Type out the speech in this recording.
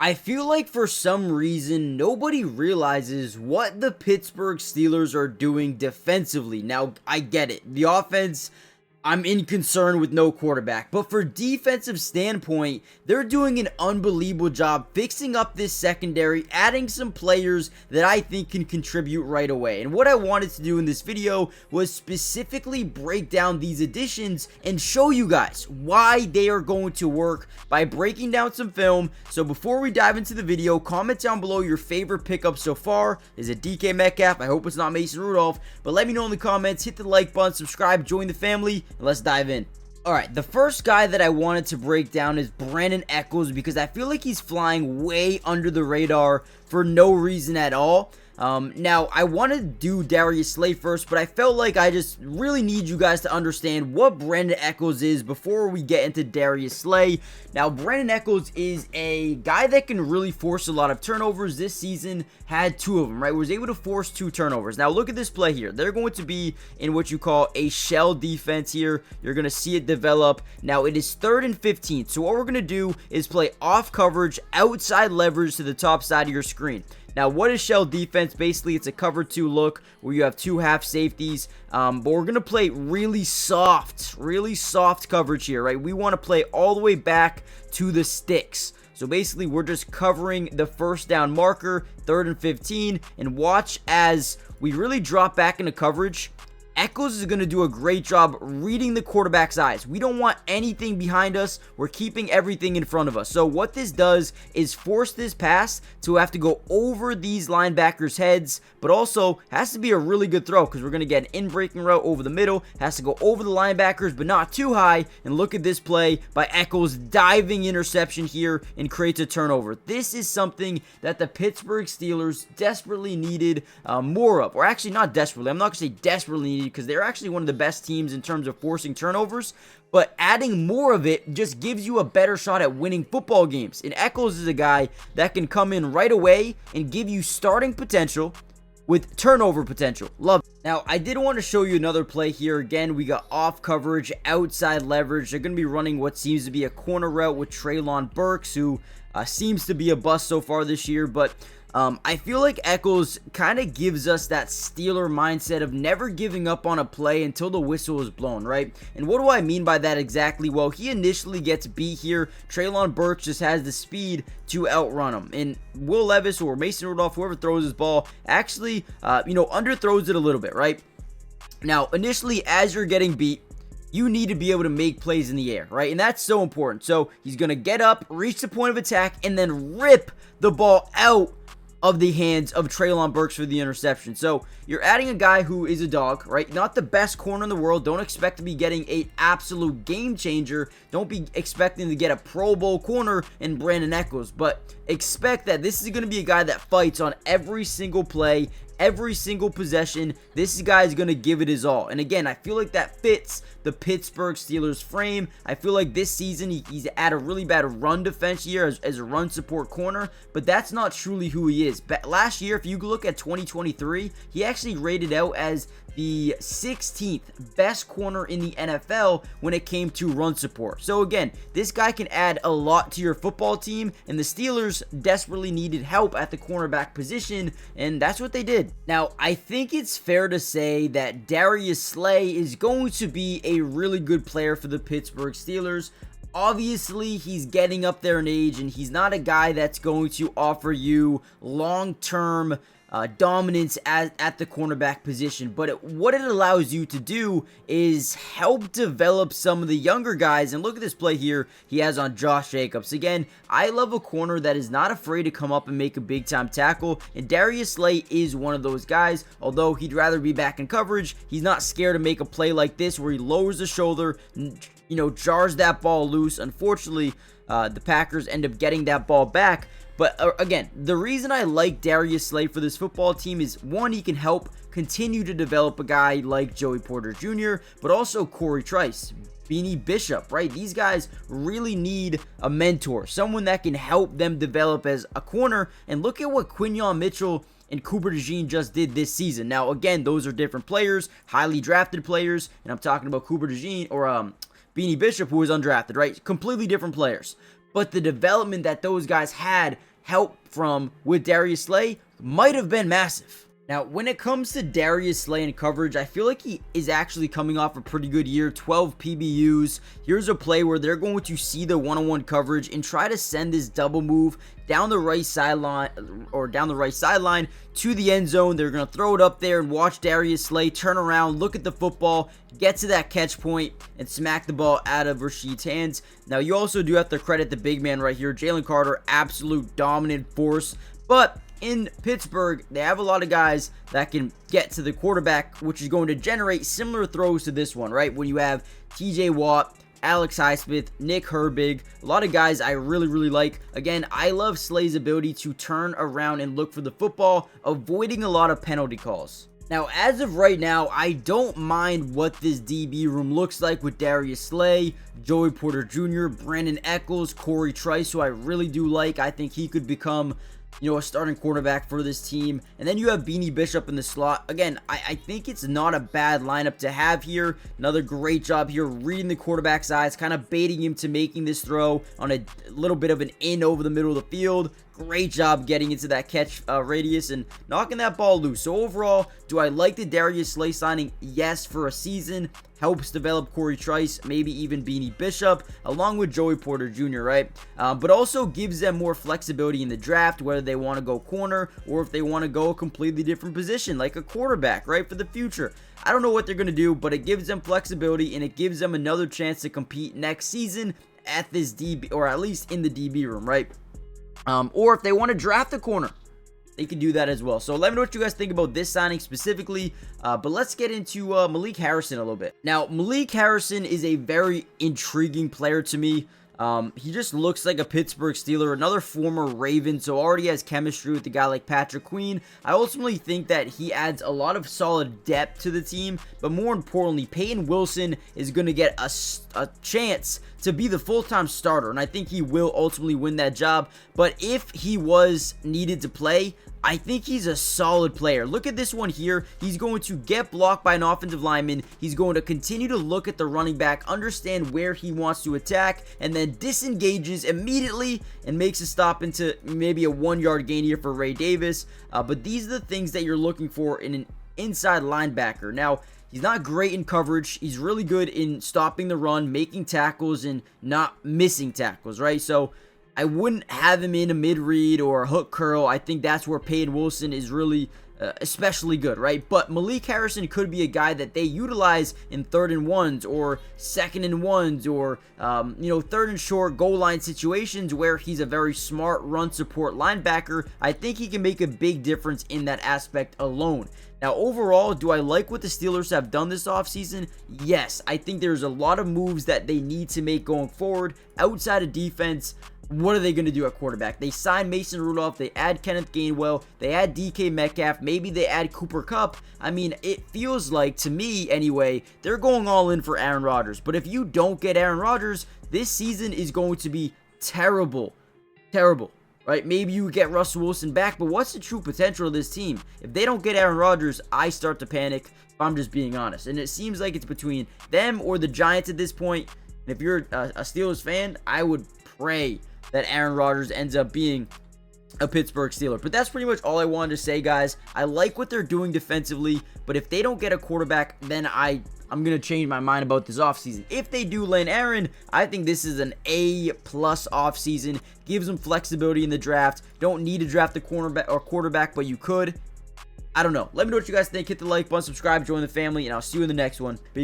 I feel like for some reason, nobody realizes what the Pittsburgh Steelers are doing defensively. Now, I get it. The offense, I'm in concern with no quarterback. But for defensive standpoint, they're doing an unbelievable job fixing up this secondary, adding some players that I think can contribute right away. And what I wanted to do in this video was specifically break down these additions and show you guys why they are going to work by breaking down some film. So before we dive into the video, comment down below your favorite pickup so far. Is it DK Metcalf? I hope it's not Mason Rudolph. But let me know in the comments. Hit the like button, subscribe, join the family. Let's dive in. Alright, the first guy that I wanted to break down is Brandon Echols because I feel like he's flying way under the radar for no reason at all. Now, I want to do Darius Slay first, but I felt like I just really need you guys to understand what Brandon Echols is before we get into Darius Slay. Now, Brandon Echols is a guy that can really force a lot of turnovers. This season had 2 of them, right? Was able to force 2 turnovers. Now, look at this play here. They're going to be in what you call a shell defense here. You're going to see it develop. Now, it is 3rd and 15. So, what we're going to do is play off coverage, outside leverage to the top side of your screen. Now, what is shell defense? Basically, it's a cover 2 look where you have 2 half safeties, but we're going to play really soft coverage here, right? We want to play all the way back to the sticks. So basically, we're just covering the first down marker, 3rd and 15, and watch as we really drop back into coverage. Echols is going to do a great job reading the quarterback's eyes. We don't want anything behind us. We're keeping everything in front of us. So what this does is force this pass to have to go over these linebackers' heads, but also has to be a really good throw because we're going to get an in-breaking route over the middle. Has to go over the linebackers, but not too high. And look at this play by Echols, diving interception here and creates a turnover. This is something that the Pittsburgh Steelers desperately needed more of. Or actually, not desperately. I'm not going to say desperately needed, because they're actually one of the best teams in terms of forcing turnovers, but adding more of it just gives you a better shot at winning football games. And Echols is a guy that can come in right away and give you starting potential with turnover potential. Love it. Now, I did want to show you another play here. Again, we got off coverage, outside leverage. They're going to be running what seems to be a corner route with Treylon Burks, who seems to be a bust so far this year, but I feel like Echols kind of gives us that Steeler mindset of never giving up on a play until the whistle is blown, right? And what do I mean by that exactly? Well, he initially gets beat here. Treylon Burks just has the speed to outrun him. And Will Levis or Mason Rudolph, whoever throws his ball, actually, underthrows it a little bit, right? Now, initially, as you're getting beat, you need to be able to make plays in the air, right? And that's so important. So he's going to get up, reach the point of attack, and then rip the ball out of the hands of Treylon Burks for the interception. So you're adding a guy who is a dog, right? Not the best corner in the world. Don't expect to be getting an absolute game changer. Don't be expecting to get a Pro Bowl corner in Brandon Echols, but expect that this is going to be a guy that fights on every single play, every single possession. This guy is going to give it his all. And again, I feel like that fits the Pittsburgh Steelers frame. I feel like this season he's at a really bad run defense here as a run support corner, but that's not truly who he is. But last year, if you look at 2023, he actually rated out as the 16th best corner in the NFL when it came to run support. So again, this guy can add a lot to your football team, and the Steelers desperately needed help at the cornerback position, and that's what they did. Now, I think it's fair to say that Darius Slay is going to be a really good player for the Pittsburgh Steelers. Obviously, he's getting up there in age, and he's not a guy that's going to offer you long-term dominance at the cornerback position, but what it allows you to do is help develop some of the younger guys. And look at this play here he has on Josh Jacobs. Again, I love a corner that is not afraid to come up and make a big time tackle, and Darius Slay is one of those guys. Although he'd rather be back in coverage, he's not scared to make a play like this where he lowers the shoulder, jars that ball loose. Unfortunately, the Packers end up getting that ball back. But again, the reason I like Darius Slay for this football team is, one, he can help continue to develop a guy like Joey Porter Jr., but also Corey Trice, Beanie Bishop, right? These guys really need a mentor, someone that can help them develop as a corner. And look at what Quinyon Mitchell and Cooper DeJean just did this season. Now, again, those are different players, highly drafted players, and I'm talking about Cooper DeJean or Beanie Bishop, who was undrafted, right? Completely different players. But the development that those guys had help from with Darius Slay might have been massive. Now, when it comes to Darius Slay and coverage, I feel like he is actually coming off a pretty good year, 12 PBUs. Here's a play where they're going to see the one-on-one coverage and try to send this double move down the right sideline to the end zone. They're going to throw it up there and watch Darius Slay turn around, look at the football, get to that catch point, and smack the ball out of Rashid's hands. Now, you also do have to credit the big man right here, Jalen Carter, absolute dominant force, but in Pittsburgh, they have a lot of guys that can get to the quarterback, which is going to generate similar throws to this one, right? When you have TJ Watt, Alex Highsmith, Nick Herbig, a lot of guys I really like. Again, I love Slay's ability to turn around and look for the football, avoiding a lot of penalty calls. Now, as of right now, I don't mind what this DB room looks like with Darius Slay, Joey Porter Jr., Brandon Echols, Corey Trice, who I really do like. I think he could become, a starting quarterback for this team. And then you have Beanie Bishop in the slot. Again, I think it's not a bad lineup to have here. Another great job here reading the quarterback's eyes, kind of baiting him to making this throw on a little bit of an in over the middle of the field. Great job getting into that catch radius and knocking that ball loose. So overall, do I like the Darius Slay signing? Yes, for a season. Helps develop Corey Trice, maybe even Beanie Bishop, along with Joey Porter Jr., right? But also gives them more flexibility in the draft, whether they want to go corner or if they want to go a completely different position, like a quarterback, right, for the future. I don't know what they're going to do, but it gives them flexibility and it gives them another chance to compete next season at this DB, or at least in the DB room, right? Or if they want to draft a corner, they can do that as well. So let me know what you guys think about this signing specifically. But let's get into Malik Harrison a little bit. Now, Malik Harrison is a very intriguing player to me. He just looks like a Pittsburgh Steeler, another former Raven, so already has chemistry with a guy like Patrick Queen. I ultimately think that he adds a lot of solid depth to the team, but more importantly, Peyton Wilson is going to get a chance to be the full-time starter, and I think he will ultimately win that job. But if he was needed to play, I think he's a solid player. Look at this one here. He's going to get blocked by an offensive lineman. He's going to continue to look at the running back, understand where he wants to attack, and then disengages immediately and makes a stop into maybe a 1-yard gain here for Ray Davis. But these are the things that you're looking for in an inside linebacker. Now, he's not great in coverage. He's really good in stopping the run, making tackles, and not missing tackles, right? So I wouldn't have him in a mid-read or a hook curl. I think that's where Peyton Wilson is really especially good, right? But Malik Harrison could be a guy that they utilize in 3rd and 1s or 2nd and 1s or, 3rd and short goal line situations where he's a very smart run support linebacker. I think he can make a big difference in that aspect alone. Now, overall, do I like what the Steelers have done this offseason? Yes, I think there's a lot of moves that they need to make going forward. Outside of defense, what are they going to do at quarterback? They sign Mason Rudolph, they add Kenneth Gainwell, they add DK Metcalf, maybe they add Cooper Kupp. I mean, it feels like, to me anyway, they're going all in for Aaron Rodgers. But if you don't get Aaron Rodgers, this season is going to be terrible. Terrible. Right? Maybe you get Russell Wilson back, but what's the true potential of this team? If they don't get Aaron Rodgers, I start to panic, if I'm just being honest. And it seems like it's between them or the Giants at this point. And if you're a Steelers fan, I would pray that Aaron Rodgers ends up being a Pittsburgh Steeler. But that's pretty much all I wanted to say, guys. I like what they're doing defensively, but if they don't get a quarterback, then I'm going to change my mind about this offseason. If they do land Aaron, I think this is an A+ offseason. Gives them flexibility in the draft. Don't need to draft a cornerback or quarterback, but you could. I don't know. Let me know what you guys think. Hit the like button, subscribe, join the family, and I'll see you in the next one. Peace.